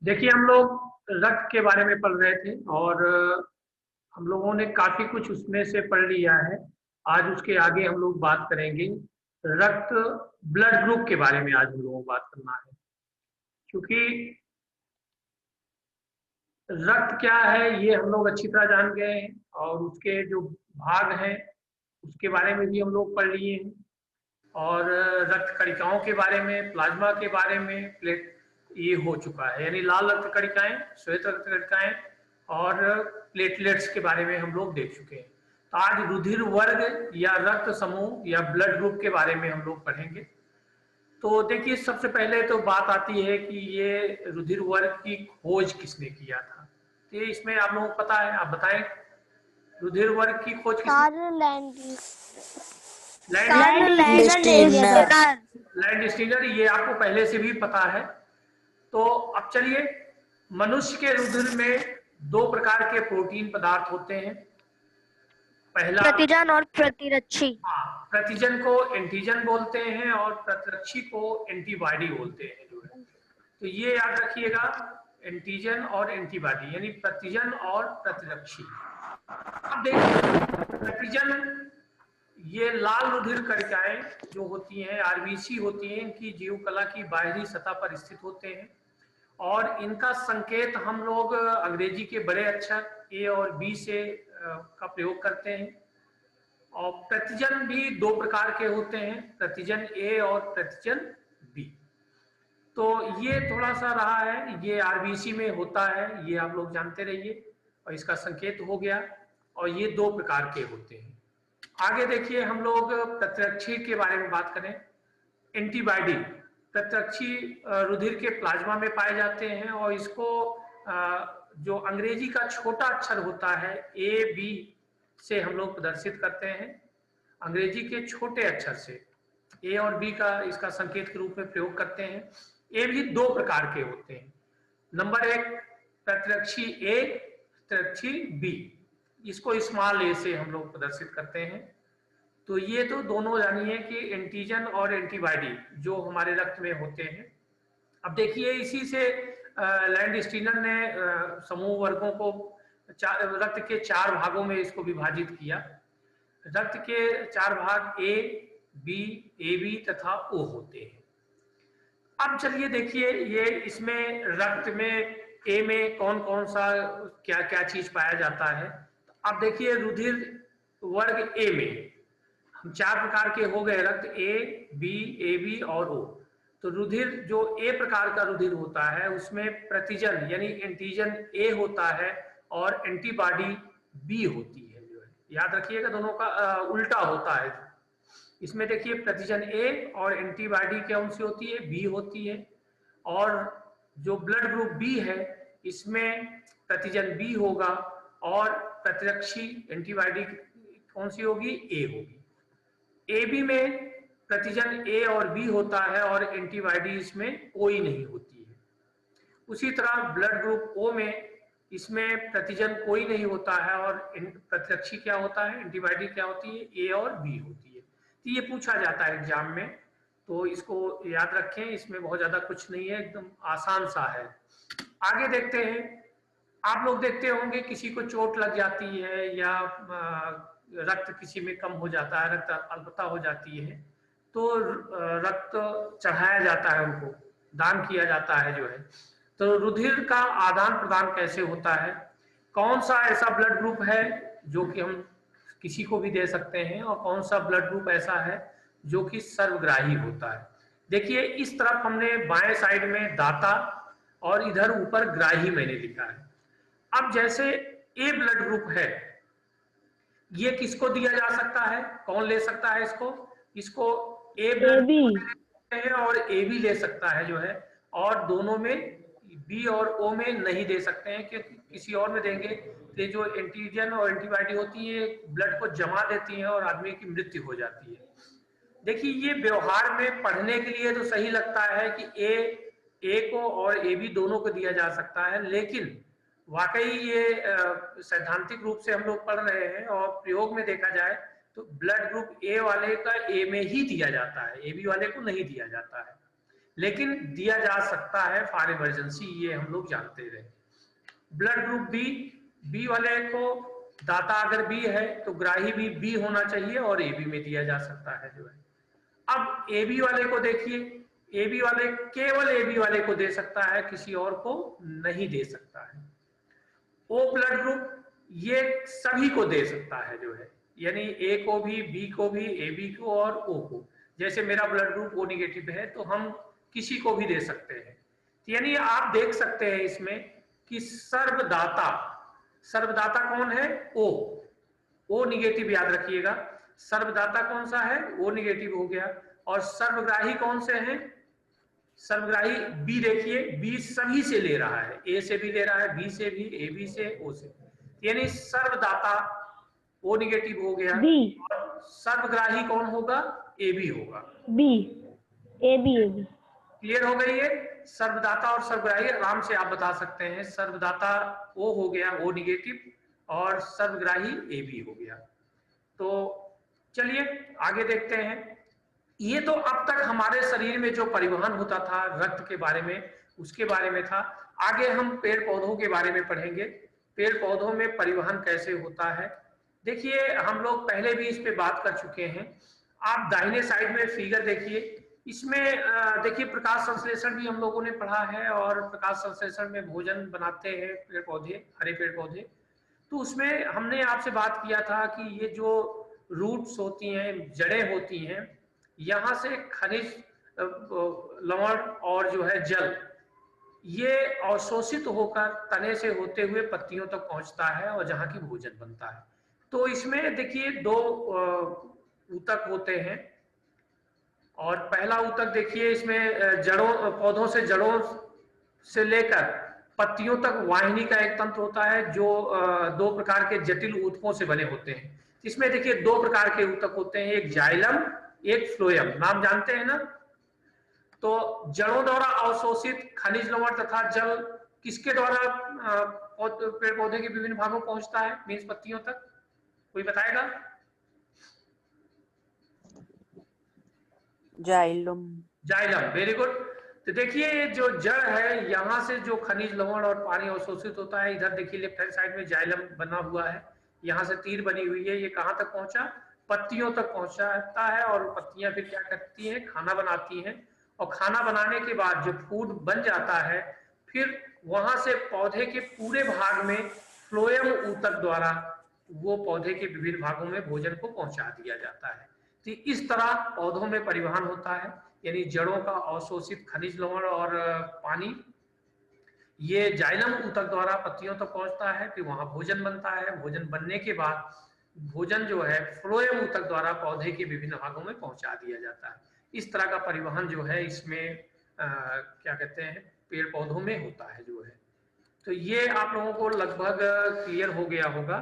देखिए, हम लोग रक्त के बारे में पढ़ रहे थे और हम लोगों ने काफी कुछ उसमें से पढ़ लिया है। आज उसके आगे हम लोग बात करेंगे रक्त ब्लड ग्रुप के बारे में। आज हम लोगों को बात करना है, क्योंकि रक्त क्या है ये हम लोग अच्छी तरह जान गए हैं और उसके जो भाग हैं उसके बारे में भी हम लोग पढ़ लिए हैं। और रक्त कणिकाओं के बारे में, प्लाज्मा के बारे में, प्लेट ये हो चुका है, यानी लाल रक्त कणिकाएं, श्वेत रक्त कणिकाएं और प्लेटलेट्स के बारे में हम लोग देख चुके हैं। तो आज रुधिर वर्ग या रक्त समूह या ब्लड ग्रुप के बारे में हम लोग पढ़ेंगे। तो देखिए, सबसे पहले तो बात आती है कि ये रुधिर वर्ग की खोज किसने किया था। तो ये इसमें आप लोगों को पता है, आप बताएं रुधिर वर्ग की खोज किसने? लैंड स्टीनर, ये आपको पहले से भी पता है। तो अब चलिए, मनुष्य के रुधिर में दो प्रकार के प्रोटीन पदार्थ होते हैं। पहला प्रतिजन और प्रतिरक्षी। हाँ, प्रतिजन को एंटीजन बोलते हैं और प्रतिरक्षी को एंटीबॉडी बोलते हैं जो है। तो ये याद रखिएगा, एंटीजन और एंटीबॉडी यानी प्रतिजन और प्रतिरक्षी। अब देखिए, प्रतिजन ये लाल रुधिर कणिकाएं जो होती हैं, आरबीसी होती हैं, इनकी जीवकला की बाहरी सतह पर स्थित होते हैं और इनका संकेत हम लोग अंग्रेजी के बड़े अक्षर ए और बी से का प्रयोग करते हैं। और प्रतिजन भी दो प्रकार के होते हैं, प्रतिजन ए और प्रतिजन बी। तो ये थोड़ा सा रहा है, ये आरबीसी में होता है, ये आप लोग जानते रहिए और इसका संकेत हो गया। और ये दो प्रकार के होते हैं। आगे देखिए, हम लोग प्रतिरक्षी के बारे में बात करें। एंटीबॉडी, प्रतिरक्षी रुधिर के प्लाज्मा में पाए जाते हैं और इसको जो अंग्रेजी का छोटा अक्षर होता है ए बी से हम लोग प्रदर्शित करते हैं। अंग्रेजी के छोटे अक्षर से ए और बी का इसका संकेत के रूप में प्रयोग करते हैं। ए भी दो प्रकार के होते हैं। नंबर एक प्रतिरक्षी ए, प्रतिरक्षी बी, इसको स्मॉल ए से हम लोग प्रदर्शित करते हैं। तो ये तो दोनों जानिए कि एंटीजन और एंटीबॉडी जो हमारे रक्त में होते हैं। अब देखिए, इसी से लैंड स्टीनर ने समूह वर्गों को रक्त के चार भागों में इसको विभाजित किया। रक्त के चार भाग ए, बी, ए बी तथा ओ होते हैं। अब चलिए देखिए, ये इसमें रक्त में ए में कौन कौन सा क्या क्या चीज पाया जाता है। अब देखिए, रुधिर वर्ग ए में हम चार प्रकार के हो गए, रक्त ए बी, ए बी और ओ। तो रुधिर जो ए प्रकार का रुधिर होता है उसमें प्रतिजन यानी एंटीजन ए होता है और एंटीबॉडी बी होती है जो है। याद रखिएगा, दोनों का उल्टा होता है। इसमें देखिए, प्रतिजन ए और एंटीबॉडी कौन सी होती है? बी होती है। और जो ब्लड ग्रुप बी है इसमें प्रतिजन बी होगा और प्रतिरक्षी एंटीबॉडी कौन सी होगी? ए होगी। ए बी में प्रतिजन ए और बी होता है और एंटीबॉडी इसमें कोई नहीं होती है। उसी तरह ब्लड ग्रुप ओ में इसमें प्रतिजन कोई नहीं होता है और प्रतिरक्षी क्या होता है? एंटीबॉडी क्या होती है? ए और बी होती है। तो ये पूछा जाता है एग्जाम में, तो इसको याद रखें। इसमें बहुत ज्यादा कुछ नहीं है, एकदम आसान सा है। आगे देखते हैं। आप लोग देखते होंगे किसी को चोट लग जाती है या रक्त किसी में कम हो जाता है, रक्त अल्पता हो जाती है, तो रक्त चढ़ाया जाता है, उनको दान किया जाता है जो है। तो रुधिर का आदान प्रदान कैसे होता है? कौन सा ऐसा ब्लड ग्रुप है जो कि हम किसी को भी दे सकते हैं और कौन सा ब्लड ग्रुप ऐसा है जो कि सर्वग्राही होता है? देखिए, इस तरफ हमने बाएं साइड में दाता और इधर ऊपर ग्राही मैंने लिखा है। अब जैसे ए ब्लड ग्रुप है, ये किसको दिया जा सकता है? कौन ले सकता है इसको? इसको ए ब्लड है और ए भी ले सकता है जो है। और दोनों में बी और ओ में नहीं दे सकते हैं, क्योंकि किसी और में देंगे तो जो एंटीजन और एंटीबॉडी होती है ब्लड को जमा देती है और आदमी की मृत्यु हो जाती है। देखिए, ये व्यवहार में पढ़ने के लिए तो सही लगता है कि ए को और ए बी दोनों को दिया जा सकता है, लेकिन वाकई ये सैद्धांतिक रूप से हम लोग पढ़ रहे हैं और प्रयोग में देखा जाए तो ब्लड ग्रुप ए वाले का ए में ही दिया जाता है, ए बी वाले को नहीं दिया जाता है। लेकिन दिया जा सकता है फॉर इमरजेंसी, ये हम लोग जानते रहे। ब्लड ग्रुप बी, बी वाले को दाता अगर बी है तो ग्राही भी बी होना चाहिए और ए बी में दिया जा सकता है जो है। अब ए बी वाले को देखिए, ए बी वाले केवल ए बी वाले को दे सकता है, किसी और को नहीं दे सकता है। ओ ब्लड ग्रुप ये सभी को दे सकता है जो है, यानी ए को भी, बी को भी, ए बी को और ओ को। जैसे मेरा ब्लड ग्रुप ओ निगेटिव है तो हम किसी को भी दे सकते हैं। यानी आप देख सकते हैं इसमें कि सर्वदाता, सर्वदाता कौन है? ओ, ओ निगेटिव याद रखिएगा। सर्वदाता कौन सा है? ओ निगेटिव हो गया। और सर्वग्राही कौन से हैं? सर्वग्राही बी, देखिए बी सभी से ले रहा है, ए से भी ले रहा है, बी से भी, ए बी से, ओ से, यानी सर्वदाता ओ निगेटिव हो गया। बी। और सर्वग्राही कौन होगा? ए बी होगा। B, A B, A B. Clear हो गई है? सर्वदाता और सर्वग्राही आराम से आप बता सकते हैं। सर्वदाता ओ हो गया, ओ निगेटिव, और सर्वग्राही ए बी हो गया। तो चलिए आगे देखते हैं। ये तो अब तक हमारे शरीर में जो परिवहन होता था रक्त के बारे में, उसके बारे में था। आगे हम पेड़ पौधों के बारे में पढ़ेंगे, पेड़ पौधों में परिवहन कैसे होता है। देखिए हम लोग पहले भी इस पे बात कर चुके हैं। आप दाहिने साइड में फिगर देखिए, इसमें देखिए प्रकाश संश्लेषण भी हम लोगों ने पढ़ा है, और प्रकाश संश्लेषण में भोजन बनाते हैं पेड़ पौधे, हरे पेड़ पौधे। तो उसमें हमने आपसे बात किया था कि ये जो रूट्स होती हैं, जड़ें होती हैं, यहाँ से खनिज लवण और जो है जल, ये अवशोषित होकर तने से होते हुए पत्तियों तक पहुंचता है और जहाँ की भोजन बनता है। तो इसमें देखिए दो ऊतक होते हैं, और पहला ऊतक देखिए इसमें जड़ों, पौधों से जड़ों से लेकर पत्तियों तक वाहिनी का एक तंत्र होता है जो दो प्रकार के जटिल ऊतकों से बने होते हैं। इसमें देखिए दो प्रकार के ऊतक होते हैं, एक जाइलम, एक फ्लोएम। नाम जानते हैं ना? तो जड़ों द्वारा अवशोषित खनिज लवण तथा जल किसके द्वारा पेड़ पौधे के विभिन्न भागों पहुंचता है, मीन्स पत्तियों तक? कोई बताएगा? जाइलम। Xylem, very good. तो देखिए ये जो जड़ है, यहाँ से जो खनिज लवण और पानी अवशोषित होता है, इधर देखिए लेफ्ट हैंड साइड में जाइलम बना हुआ है, यहाँ से तीर बनी हुई है, ये कहाँ तक पहुंचा? पत्तियों तक पहुंचाता है। और पत्तियां फिर क्या करती हैं? खाना बनाती हैं, और खाना बनाने के बाद जब फूड बन जाता है, फिर वहां से पौधे के पूरे भाग में फ्लोएम ऊतक द्वारा वो पौधे के विभिन्न भागों में भोजन को पहुंचा दिया जाता है। तो इस तरह पौधों में परिवहन होता है, यानी जड़ों का अवशोषित खनिज लवण और पानी ये जाइलम ऊतक द्वारा पत्तियों तक पहुंचता है, फिर वहां भोजन बनता है। भोजन बनने के बाद भोजन जो है फ्लोएम ऊतक द्वारा पौधे के विभिन्न भागों में पहुंचा दिया जाता है। इस तरह का परिवहन जो है इसमें क्या कहते हैं, पेड़ पौधों में होता है जो है। तो ये आप लोगों को लगभग क्लियर हो गया होगा।